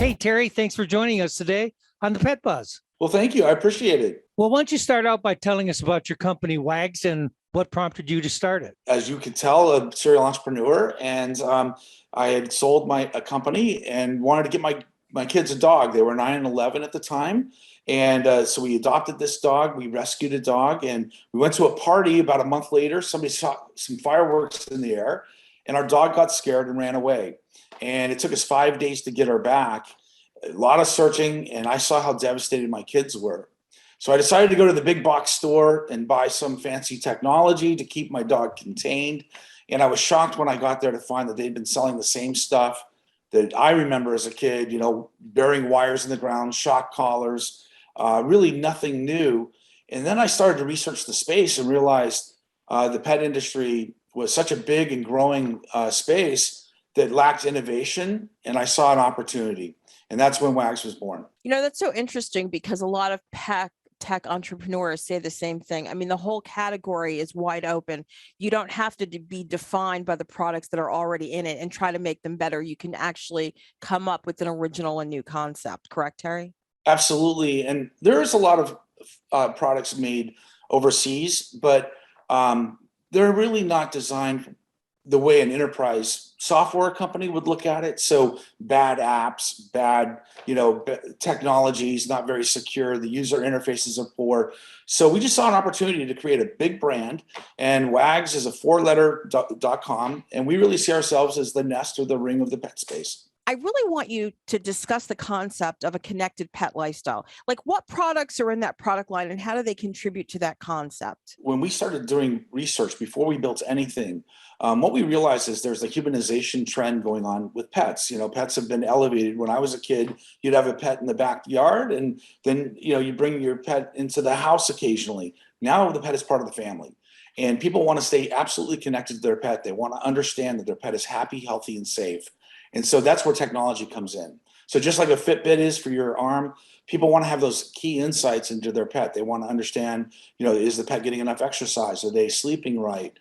Hey, Terry, thanks for joining us today on the Pet Buzz. Well, thank you. I appreciate it. Well, why don't you start out by telling us about your company, Wags, and what prompted you to start it? As you can tell, a serial entrepreneur, and I had sold a company and wanted to get my kids a dog. They were 9 and 11 at the time. And so we adopted this dog. We rescued a dog, and we went to a party about a month later. Somebody shot some fireworks in the air, and our dog got scared and ran away. And it took us 5 days to get her back. A lot of searching, and I saw how devastated my kids were. So I decided to go to the big box store and buy some fancy technology to keep my dog contained. And I was shocked when I got there to find that they'd been selling the same stuff that I remember as a kid, burying wires in the ground, shock collars, really nothing new. And then I started to research the space and realized the pet industry was such a big and growing space that lacked innovation. And I saw an opportunity. And that's when Wags was born. That's so interesting because a lot of tech entrepreneurs say the same thing. I mean, the whole category is wide open. You don't have to be defined by the products that are already in it and try to make them better. You can actually come up with an original and new concept. Correct, Terry? Absolutely. And there is a lot of products made overseas, but they're really not designed the way an enterprise software company would look at it. So bad apps, bad, technologies, not very secure. The user interfaces are poor. So we just saw an opportunity to create a big brand, and Wags is a 4-letter.com. And we really see ourselves as the nest or the ring of the pet space. I really want you to discuss the concept of a connected pet lifestyle. Like, what products are in that product line and how do they contribute to that concept? When we started doing research before we built anything, what we realized is there's a humanization trend going on with pets. Pets have been elevated. When I was a kid, you'd have a pet in the backyard, and then, you bring your pet into the house occasionally. Now the pet is part of the family. And people want to stay absolutely connected to their pet. They want to understand that their pet is happy, healthy, and safe. And so that's where technology comes in. So just like a Fitbit is for your arm, people want to have those key insights into their pet. They want to understand, is the pet getting enough exercise? Are they sleeping right?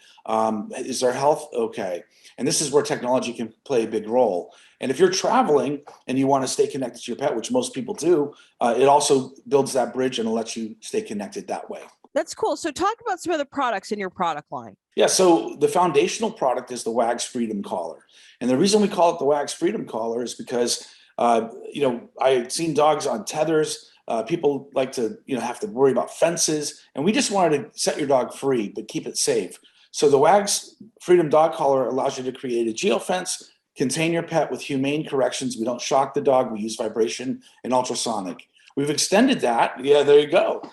Is their health okay? And this is where technology can play a big role. And if you're traveling and you want to stay connected to your pet, which most people do, it also builds that bridge and lets you stay connected that way. That's cool. So talk about some of the products in your product line. Yeah, so the foundational product is the Wags Freedom Collar. And the reason we call it the Wags Freedom Collar is because, I've seen dogs on tethers. People like to, have to worry about fences. And we just wanted to set your dog free, but keep it safe. So the Wags Freedom Dog Collar allows you to create a geofence, contain your pet with humane corrections. We don't shock the dog. We use vibration and ultrasonic. We've extended that. Yeah, there you go.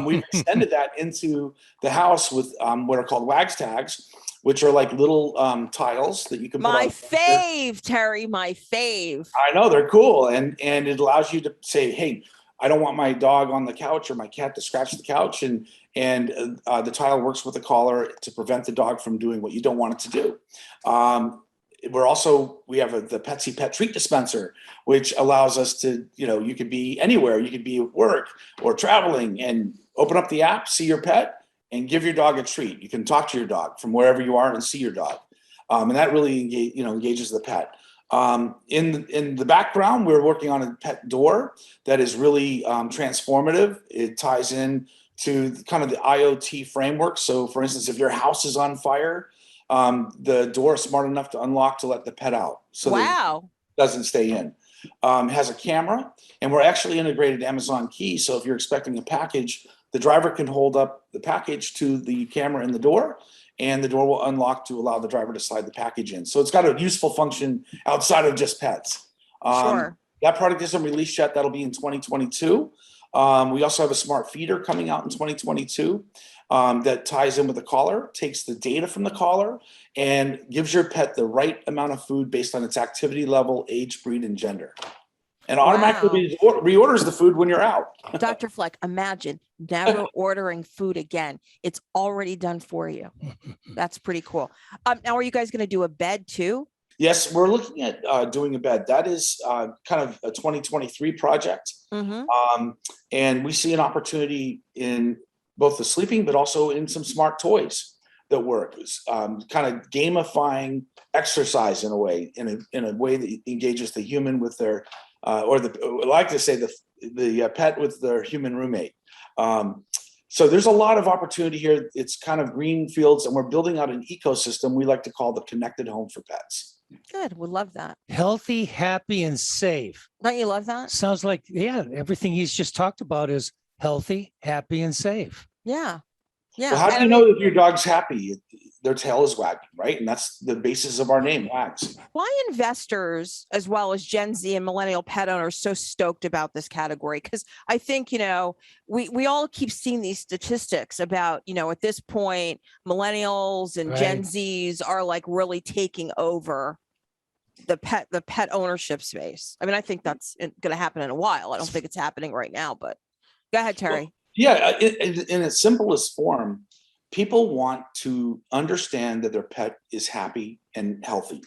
We've extended that into the house with what are called Wags tags, which are like little tiles that you can put on. My fave, Terry, my fave. I know, they're cool. And it allows you to say, hey, I don't want my dog on the couch or my cat to scratch the couch. And the tile works with the collar to prevent the dog from doing what you don't want it to do. We have the Petsy Pet Treat Dispenser, which allows us to, you could be anywhere. You could be at work or traveling and open up the app, see your pet, and give your dog a treat. You can talk to your dog from wherever you are and see your dog. And that really engages the pet. In the background, we're working on a pet door that is really transformative. It ties in to kind of the IoT framework. So for instance, if your house is on fire, the door is smart enough to unlock to let the pet out. So wow. It doesn't stay in. It has a camera, and we're actually integrated Amazon Key. So if you're expecting a package, the driver can hold up the package to the camera in the door, and the door will unlock to allow the driver to slide the package in. So it's got a useful function outside of just pets. Sure. That product isn't released yet. That'll be in 2022. We also have a smart feeder coming out in 2022 that ties in with the collar, takes the data from the collar, and gives your pet the right amount of food based on its activity level, age, breed, and gender. And automatically reorders the food when you're out. Dr. Fleck, imagine never ordering food again. It's already done for you. That's pretty cool. Now, are you guys going to do a bed too? Yes, we're looking at doing a bed. That is kind of a 2023 project. Mm-hmm. And we see an opportunity in both the sleeping, but also in some smart toys that work. Kind of gamifying exercise in a way, in a way that engages the human with their or I like to say the pet with their human roommate. So there's a lot of opportunity here. It's kind of green fields, and we're building out an ecosystem we like to call the connected home for pets. Good. We love that. Healthy, happy, and safe. Don't you love that? Sounds like, yeah, everything he's just talked about is healthy, happy, and safe. Yeah. Yeah. Well, how do And you I know mean, if your dog's happy? Their tail is wagging, right? And that's the basis of our name, Wags. why investors as well as Gen Z and millennial pet owners so stoked about this category? Because I think, we all keep seeing these statistics about, at this point, millennials and Gen Right. Zs are like really taking over the pet ownership space. I mean, I think that's going to happen in a while. I don't think it's happening right now, but go ahead, Terry. Yeah, in its simplest form, people want to understand that their pet is happy and healthy.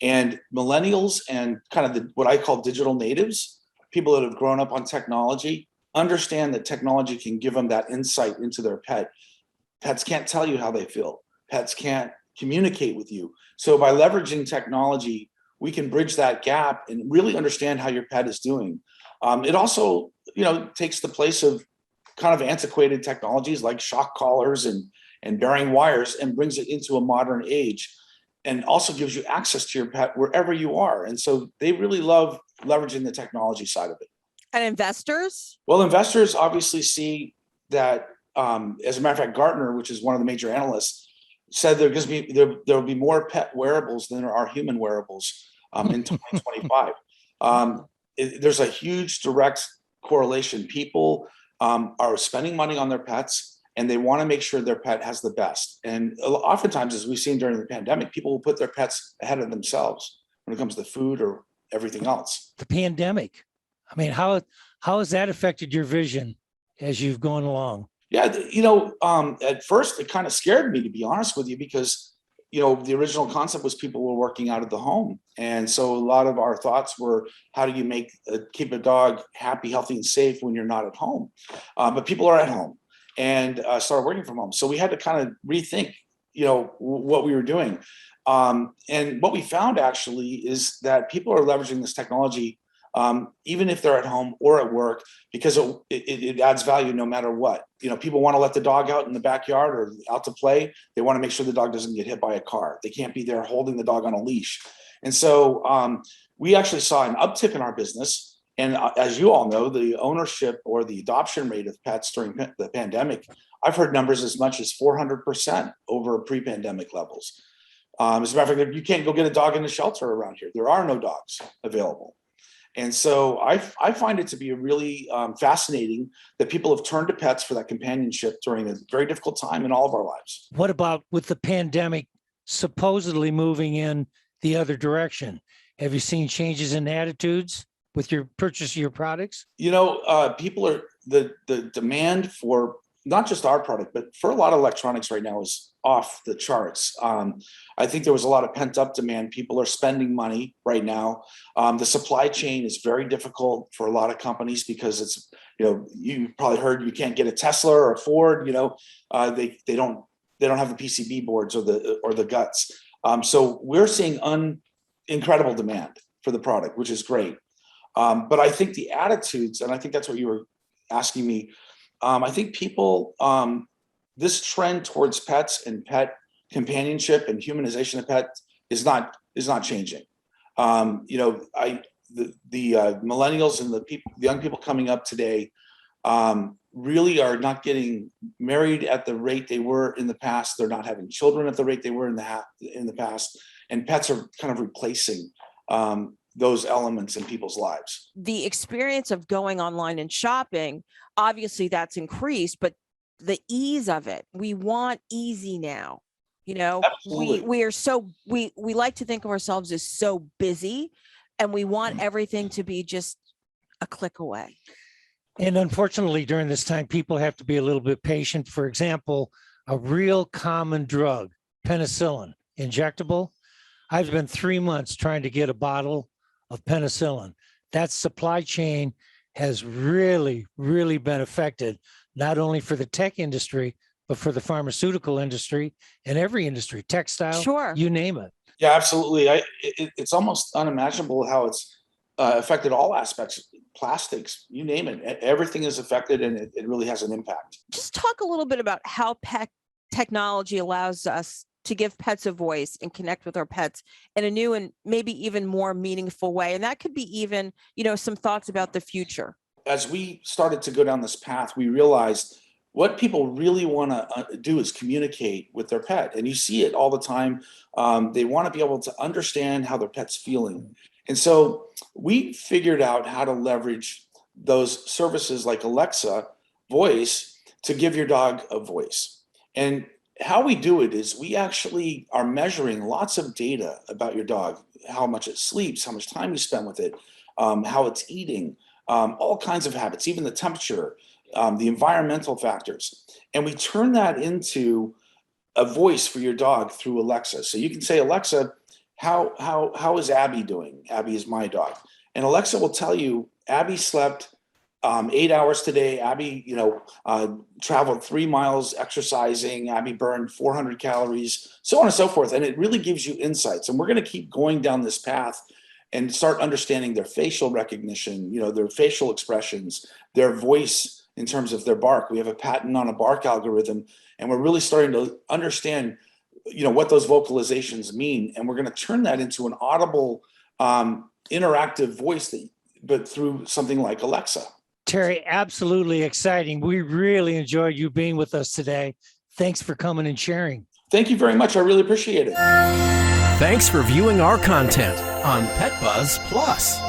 And millennials and kind of what I call digital natives, people that have grown up on technology, understand that technology can give them that insight into their pet. Pets can't tell you how they feel. Pets can't communicate with you. So by leveraging technology, we can bridge that gap and really understand how your pet is doing. It also, takes the place of kind of antiquated technologies like shock collars and bearing wires and brings it into a modern age, and also gives you access to your pet wherever you are. And so they really love leveraging the technology side of it. And investors? Well, investors obviously see that, as a matter of fact, Gartner, which is one of the major analysts, said there will be more pet wearables than there are human wearables in 2025. There's a huge direct correlation. People are spending money on their pets, and they want to make sure their pet has the best. And oftentimes, as we've seen during the pandemic, people will put their pets ahead of themselves when it comes to food or everything else. The pandemic. I mean, how has that affected your vision as you've gone along? Yeah, at first it kind of scared me, to be honest with you, because the original concept was people were working out of the home, and so a lot of our thoughts were, how do you keep a dog happy, healthy, and safe when you're not at home? But people are at home and started working from home, so we had to kind of rethink, what we were doing. And what we found actually is that people are leveraging this technology, even if they're at home or at work, because it adds value no matter what. People want to let the dog out in the backyard or out to play. They want to make sure the dog doesn't get hit by a car. They can't be there holding the dog on a leash. And so we actually saw an uptick in our business. And as you all know, the ownership or the adoption rate of pets during the pandemic, I've heard numbers as much as 400% over pre-pandemic levels. As a matter of fact, you can't go get a dog in a shelter around here. There are no dogs available. And so I find it to be really fascinating that people have turned to pets for that companionship during a very difficult time in all of our lives. What about with the pandemic supposedly moving in the other direction? Have you seen changes in attitudes with your purchase of your products? People are the demand for not just our product, but for a lot of electronics right now is off the charts. I think there was a lot of pent up demand. People are spending money right now. The supply chain is very difficult for a lot of companies because it's, you probably heard you can't get a Tesla or a Ford. They don't have the PCB boards or the guts. So we're seeing incredible demand for the product, which is great. But I think the attitudes, and I think that's what you were asking me. I think people, this trend towards pets and pet companionship and humanization of pets is not changing. The millennials and the young people coming up today really are not getting married at the rate they were in the past. They're not having children at the rate they were in the past, and pets are kind of replacing those elements in people's lives. The experience of going online and shopping, obviously that's increased, but the ease of it, we want easy now. Absolutely. we like to think of ourselves as so busy, and we want everything to be just a click away. And unfortunately, during this time, people have to be a little bit patient. For example, a real common drug, penicillin, injectable. I've been 3 months trying to get a bottle of penicillin. That supply chain has really, really been affected, not only for the tech industry, but for the pharmaceutical industry and every industry, textile, Sure. you name it. Yeah, absolutely. It's almost unimaginable how it's affected all aspects, plastics, you name it. Everything is affected, and it really has an impact. Just talk a little bit about how pet technology allows us to give pets a voice and connect with our pets in a new and maybe even more meaningful way. And that could be even, some thoughts about the future. As we started to go down this path, we realized what people really want to do is communicate with their pet. And you see it all the time. They want to be able to understand how their pet's feeling. And so we figured out how to leverage those services like Alexa voice to give your dog a voice. And how we do it is we actually are measuring lots of data about your dog, how much it sleeps, how much time you spend with it, how it's eating, all kinds of habits, even the temperature, the environmental factors. And we turn that into a voice for your dog through Alexa. So you can say, Alexa, how is Abby doing? Abby is my dog. And Alexa will tell you, Abby slept 8 hours today. Abby, traveled 3 miles exercising. Abby burned 400 calories, so on and so forth. And it really gives you insights. And we're going to keep going down this path and start understanding their facial recognition, their facial expressions, their voice in terms of their bark. We have a patent on a bark algorithm, and we're really starting to understand, what those vocalizations mean. And we're going to turn that into an audible, interactive voice, but through something like Alexa. Terry, absolutely exciting. We really enjoyed you being with us today. Thanks for coming and sharing. Thank you very much. I really appreciate it. Thanks for viewing our content on Pet Buzz Plus.